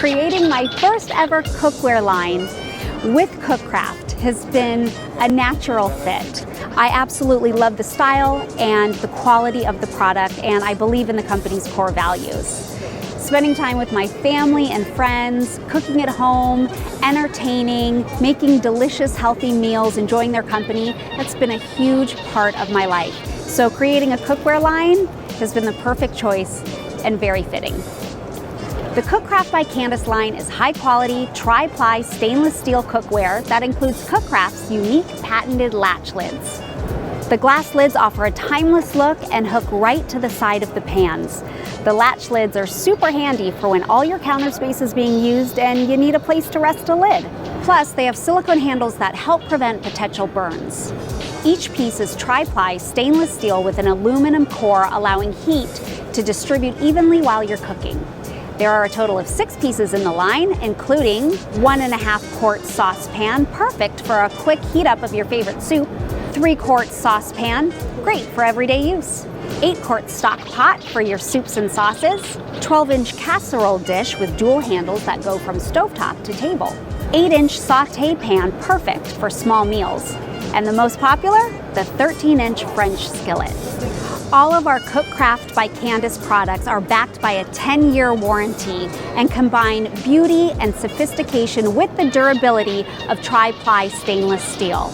Creating my first ever cookware line with CookCraft has been a natural fit. I absolutely love the style and the quality of the product, and I believe in the company's core values. Spending time with my family and friends, cooking at home, entertaining, making delicious, healthy meals, enjoying their company, that's been a huge part of my life. So creating a cookware line has been the perfect choice and very fitting. The CookCraft by Candace line is high quality, tri-ply stainless steel cookware that includes CookCraft's unique patented latch lids. The glass lids offer a timeless look and hook right to the side of the pans. The latch lids are super handy for when all your counter space is being used and you need a place to rest a lid. Plus, they have silicone handles that help prevent potential burns. Each piece is tri-ply stainless steel with an aluminum core, allowing heat to distribute evenly while you're cooking. There are a total of 6 pieces in the line, including 1.5 quart saucepan, perfect for a quick heat up of your favorite soup, 3-quart saucepan, great for everyday use, 8-quart stock pot for your soups and sauces, 12-inch casserole dish with dual handles that go from stovetop to table, 8-inch sauté pan, perfect for small meals, and the most popular, the 13-inch French skillet. All of our CookCraft by Candace products are backed by a 10-year warranty and combine beauty and sophistication with the durability of tri-ply stainless steel.